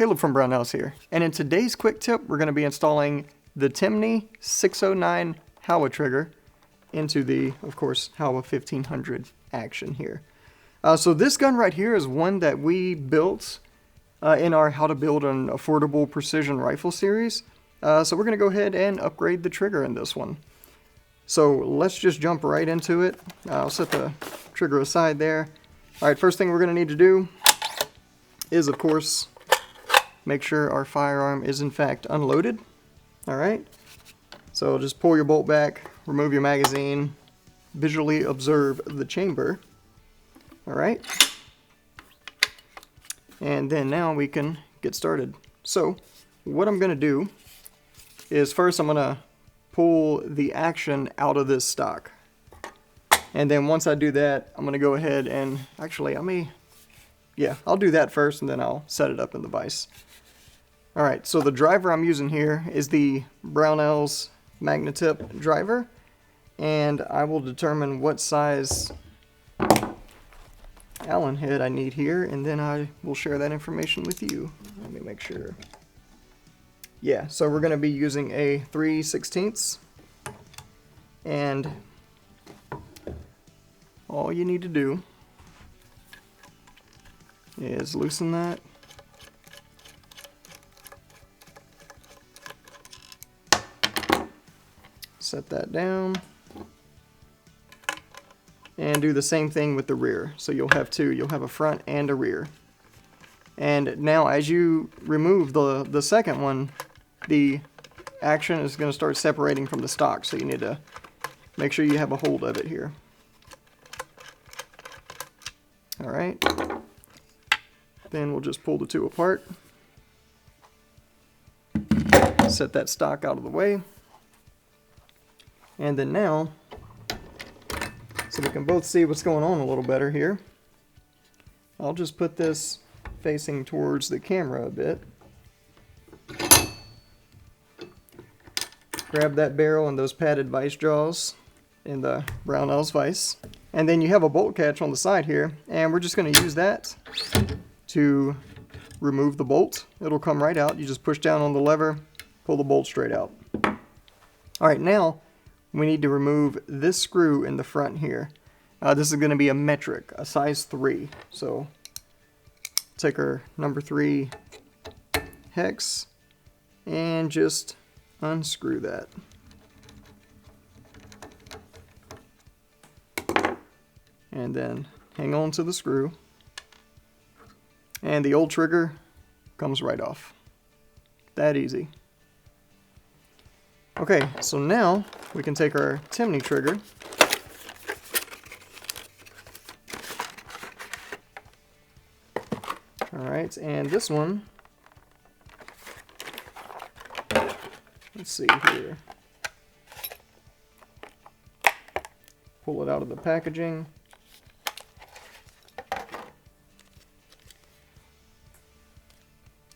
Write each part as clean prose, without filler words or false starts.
Caleb from Brownells here, and in today's quick tip we're going to be installing the Timney 609 Howa trigger into the, of course, Howa 1500 action here. So this gun right here is one that we built in our How to Build an Affordable Precision Rifle series. So we're going to go ahead and upgrade the trigger in this one. So let's just jump right into it. I'll set the trigger aside there. Alright, first thing we're going to need to do is, of course, make sure our firearm is in fact unloaded. Alright, so just pull your bolt back, remove your magazine, visually observe the chamber. Alright, and then now we can get started. So what I'm going to do is first I'm going to pull the action out of this stock. And then once I do that, I'm going to go ahead and, actually I'll do that first and then I'll set it up in the vise. Alright, so the driver I'm using here is the Brownells Magnetip driver, and I will determine what size Allen head I need here, and then I will share that information with you. Let me make sure. Yeah, so we're going to be using a 3/16, and all you need to do is loosen that. Set that down. And do the same thing with the rear. So you'll have two. You'll have a front and a rear. And now as you remove the second one, the action is going to start separating from the stock. So you need to make sure you have a hold of it here. Alright. Then we'll just pull the two apart. Set that stock out of the way. And then now, so we can both see what's going on a little better here, I'll just put this facing towards the camera a bit. Grab that barrel and those padded vice jaws in the Brownells vise. And then you have a bolt catch on the side here, and we're just going to use that to remove the bolt. It'll come right out. You just push down on the lever, pull the bolt straight out. Alright, now we need to remove this screw in the front here. This is going to be a metric, a size 3. So take our number 3 hex and just unscrew that. And then hang on to the screw. And the old trigger comes right off. That easy. Okay, so now we can take our Timney trigger alright, and this one, let's see here, pull it out of the packaging.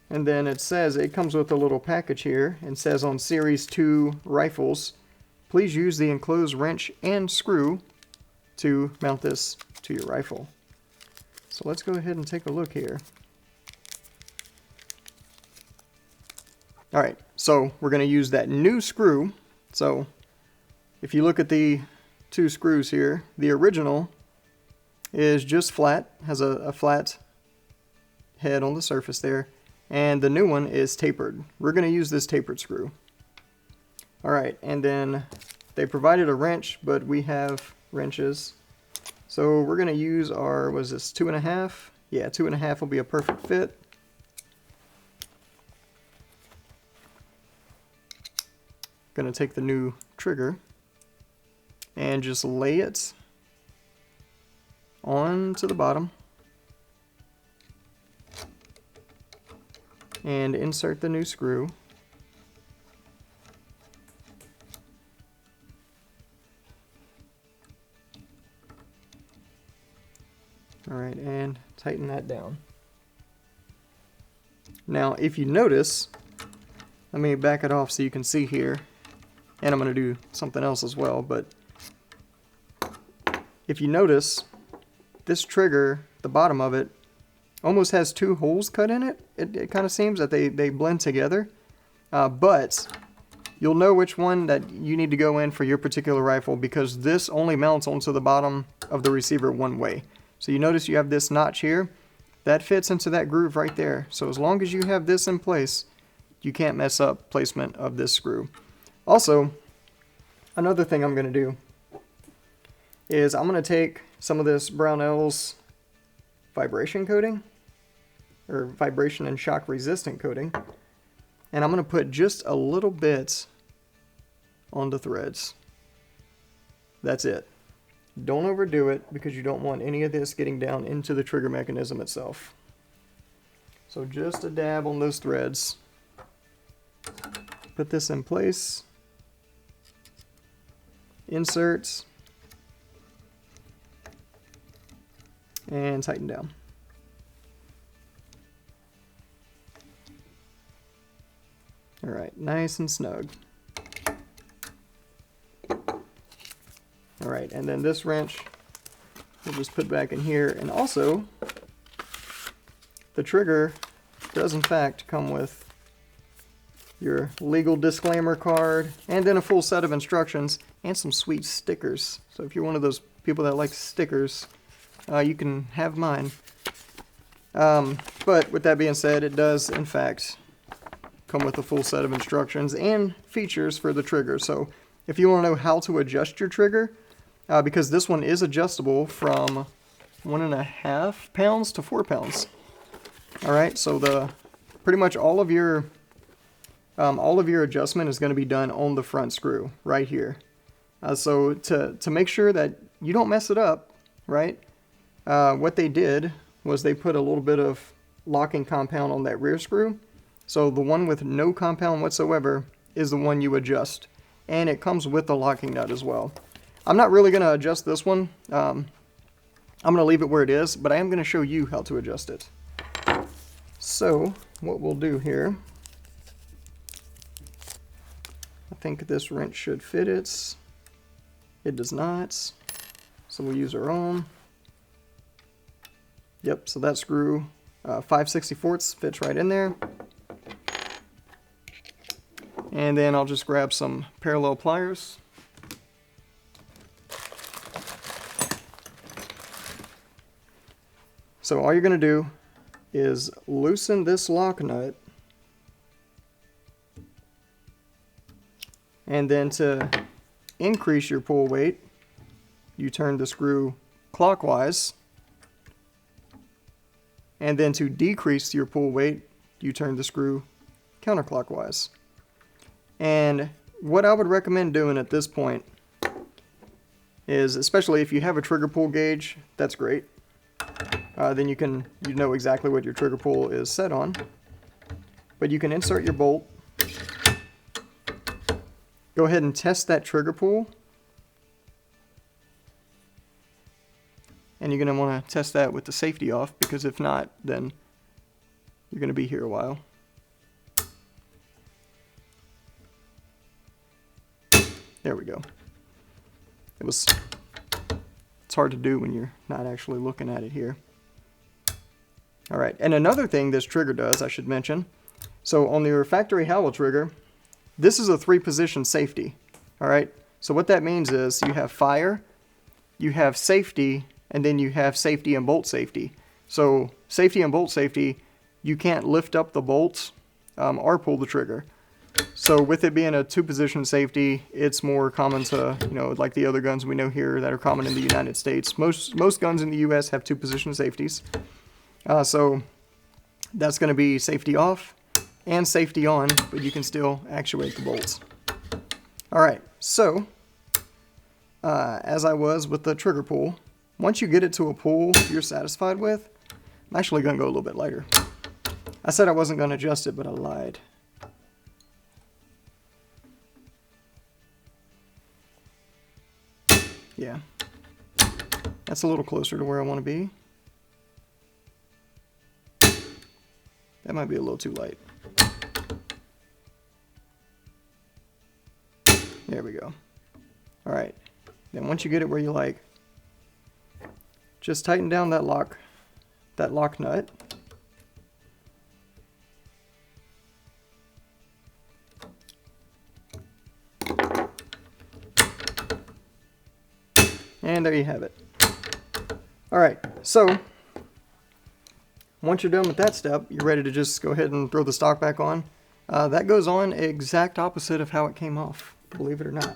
And then it says, it comes with a little package here, and says on Series 2 rifles, please use the enclosed wrench and screw to mount this to your rifle. So let's go ahead and take a look here. Alright, so we're going to use that new screw. So if you look at the two screws here, the original is just flat, has a flat head on the surface there. And the new one is tapered. We're going to use this tapered screw. Alright, and then they provided a wrench, but we have wrenches. So we're going to use our, was this 2.5? Yeah, 2.5 will be a perfect fit. Going to take the new trigger and just lay it onto the bottom. And insert the new screw. Alright, and tighten that down. Now, if you notice, let me back it off so you can see here, and I'm going to do something else as well, but if you notice, this trigger, the bottom of it, almost has two holes cut in it. It kind of seems that they blend together. But you'll know which one that you need to go in for your particular rifle, because this only mounts onto the bottom of the receiver one way. So you notice you have this notch here. That fits into that groove right there. So as long as you have this in place, you can't mess up placement of this screw. Also, another thing I'm going to do is I'm going to take some of this Brownells vibration coating, or vibration and shock resistant coating, and I'm going to put just a little bit on the threads. That's it. Don't overdo it, because you don't want any of this getting down into the trigger mechanism itself. So just a dab on those threads. Put this in place. Insert. And tighten down. Alright, nice and snug. Alright, and then this wrench we'll just put back in here. And also, the trigger does in fact come with your legal disclaimer card, and then a full set of instructions and some sweet stickers. So if you're one of those people that likes stickers, you can have mine. But with that being said, it does in fact come with a full set of instructions and features for the trigger. So if you want to know how to adjust your trigger, because this one is adjustable from 1.5 pounds to 4 pounds. Alright, so pretty much all of your adjustment is going to be done on the front screw right here. So to make sure that you don't mess it up, right? What they did was they put a little bit of locking compound on that rear screw. So the one with no compound whatsoever is the one you adjust. And it comes with the locking nut as well. I'm not really going to adjust this one. I'm going to leave it where it is, but I am going to show you how to adjust it. So what we'll do here, I think this wrench should fit it. It does not. So we'll use our own. Yep, so that screw, 5/64 fits right in there. And then I'll just grab some parallel pliers. So all you're going to do is loosen this lock nut, and then to increase your pull weight, you turn the screw clockwise, and then to decrease your pull weight, you turn the screw counterclockwise. And what I would recommend doing at this point is, especially if you have a trigger pull gauge, that's great. Then you know exactly what your trigger pull is set on. But you can insert your bolt. Go ahead and test that trigger pull. And you're going to want to test that with the safety off, because if not, then you're going to be here a while. There we go. It's hard to do when you're not actually looking at it here. Alright, and another thing this trigger does, I should mention. So on your factory Howa trigger, this is a 3-position safety. Alright, so what that means is you have fire, you have safety, and then you have safety and bolt safety. So safety and bolt safety, you can't lift up the bolts or pull the trigger. So with it being a 2-position safety, it's more common to, like the other guns we know here that are common in the United States. Most guns in the US have 2-position safeties. So that's going to be safety off and safety on, but you can still actuate the bolts. Alright, so as I was with the trigger pull, once you get it to a pull you're satisfied with, I'm actually going to go a little bit lighter. I said I wasn't going to adjust it, but I lied. Yeah, that's a little closer to where I want to be. That might be a little too light. There we go. Alright, then once you get it where you like, just tighten down that lock nut. And there you have it. Alright, so once you're done with that step, you're ready to just go ahead and throw the stock back on. That goes on exact opposite of how it came off, believe it or not.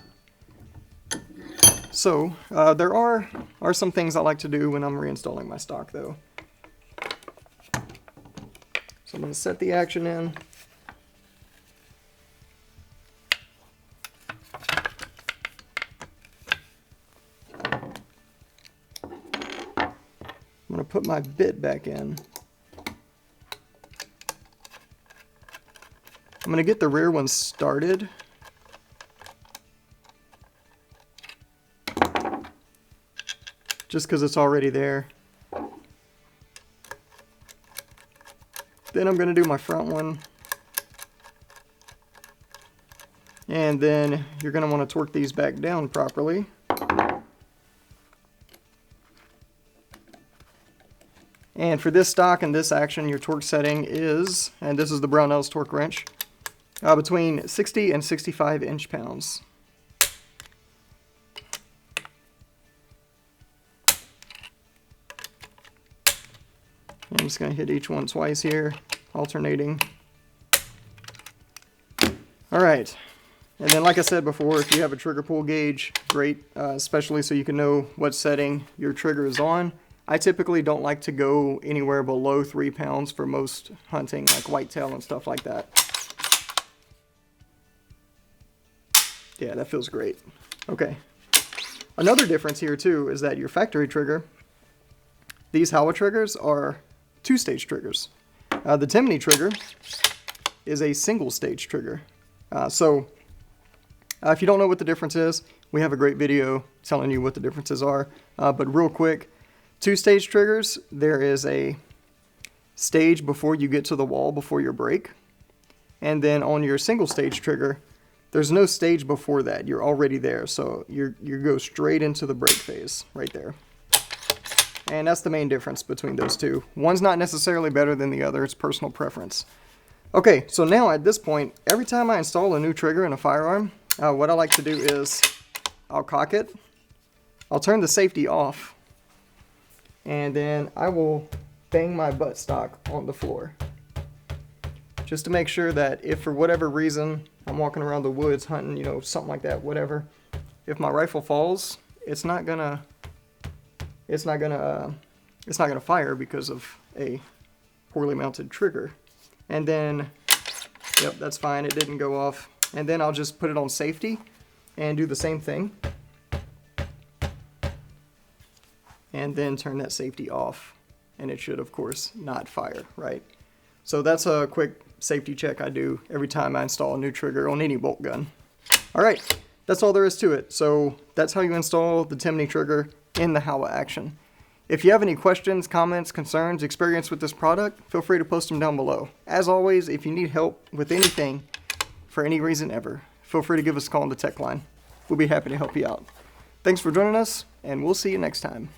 So, there are some things I like to do when I'm reinstalling my stock though. So I'm going to set the action in. I'm going to put my bit back in. I'm going to get the rear one started. Just because it's already there. Then I'm going to do my front one. And then you're going to want to torque these back down properly. And for this stock and this action, your torque setting is, and this is the Brownells torque wrench, between 60 and 65 inch-pounds. I'm just going to hit each one twice here, alternating. Alright, and then like I said before, if you have a trigger pull gauge, great, especially so you can know what setting your trigger is on. I typically don't like to go anywhere below 3 pounds for most hunting, like whitetail and stuff like that. Yeah, that feels great. Okay. Another difference here too is that your factory trigger, these Howa triggers are 2-stage triggers. The Timney trigger is a single-stage trigger. If you don't know what the difference is, we have a great video telling you what the differences are. But real quick, 2-stage triggers, there is a stage before you get to the wall before your break. And then on your single-stage trigger, there's no stage before that. You're already there. So you go straight into the break phase right there. And that's the main difference between those two. One's not necessarily better than the other. It's personal preference. Okay, so now at this point, every time I install a new trigger in a firearm, what I like to do is I'll cock it. I'll turn the safety off. And then I will bang my buttstock on the floor. Just to make sure that if for whatever reason I'm walking around the woods hunting, you know, something like that, whatever. If my rifle falls, it's not gonna fire because of a poorly mounted trigger. And then, yep, that's fine, it didn't go off. And then I'll just put it on safety and do the same thing. And then turn that safety off. And it should, of course, not fire, right? So that's a quick safety check I do every time I install a new trigger on any bolt gun. All right, that's all there is to it. So that's how you install the Timney trigger in the Howa action. If you have any questions, comments, concerns, experience with this product, feel free to post them down below. As always, if you need help with anything, for any reason ever, feel free to give us a call on the tech line. We'll be happy to help you out. Thanks for joining us, and we'll see you next time.